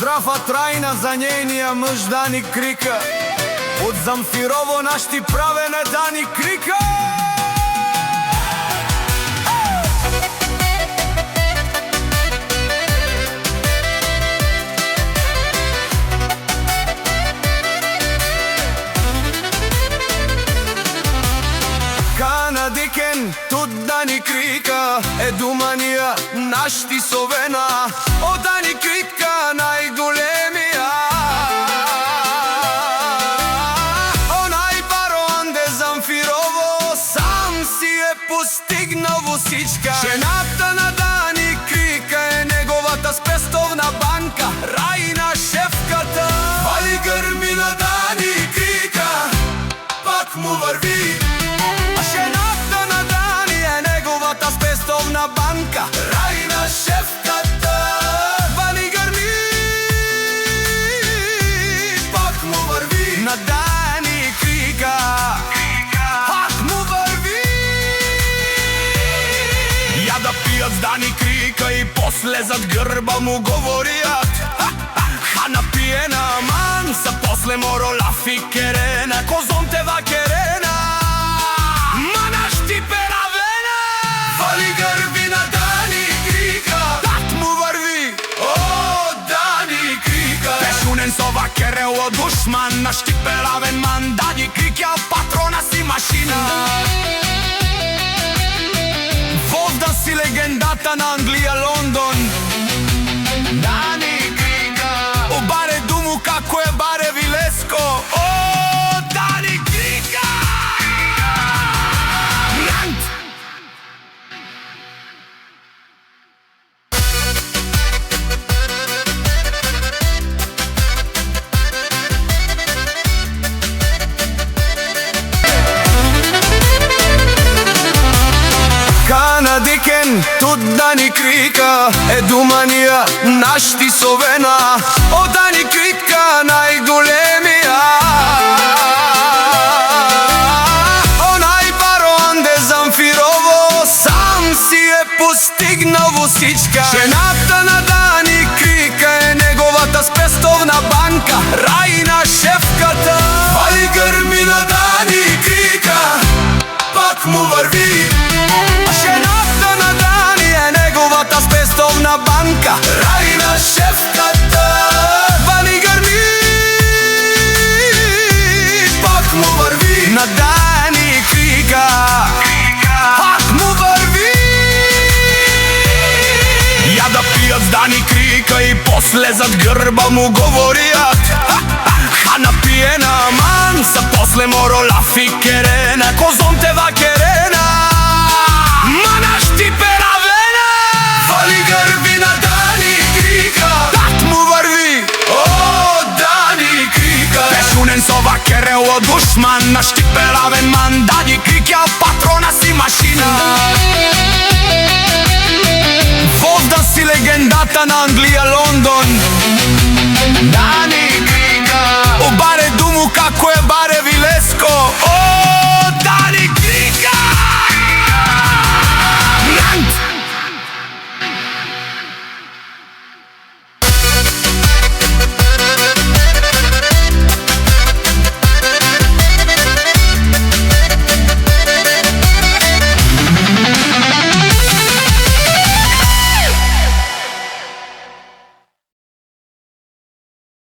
Поздрава трајна за нjeјния мъж да ни крика. Од Замфирово наш ти правене да ни крика. Канадикен тут да ни крика. Едуманија наш ти совена. О да ни крика најголемија. Онај барон де Замфирово сам си е постигнал вусичка. Жената на Дани крика е неговата спестовна банка. Рајна шефката вали грми на Дани крика. Пак му върви. Жената на Дани е неговата спестовна банка. Рајна шефката вали грми. Пак му върви. На Дани крика. Пак му върви. Я да пият с Дани крика и после зад гърба му говорият. Ха напиена ман са после моро лафи керена. Козон те ва керена. Манаш ти перавена. Вали гърби на Дани крика. Так му върви. О, Дани крика. Пешунен со вакерело душман. Наш ти перавен ман. Дани крика патрона си машина. Вовда си легендата на Англија, Лондон. Дани крика. О, баре думу како е баре Вилеско. О, Дани крика. Канадикен тут да ни крика. Едуманија наш ти совена. О да ни крика најголемија. Онај барон де Замфирово сам си е постигнал вусичка. Жената на Дани крика е неговата спестовна банка. Рајна шефката вали грми на Дани крика. Пак му върви. Жената на Дани е неговата спестовна банка. Рајна шефката вали грми. Пак му върви. На Дани крика. Пак му върви. Я да пият с Дани крика и после зад гърба му говорият. Ха напиена ман са после моро лафи керена. Козон те ва керена. Манаш ти перавена. Вали гърби на Дани крика. Так му върви. О, Дани крика. Пешунен со вакерело душман. Наш ти перавен ман. Дани крика патрона си машина. Вовда си легендата на Англија.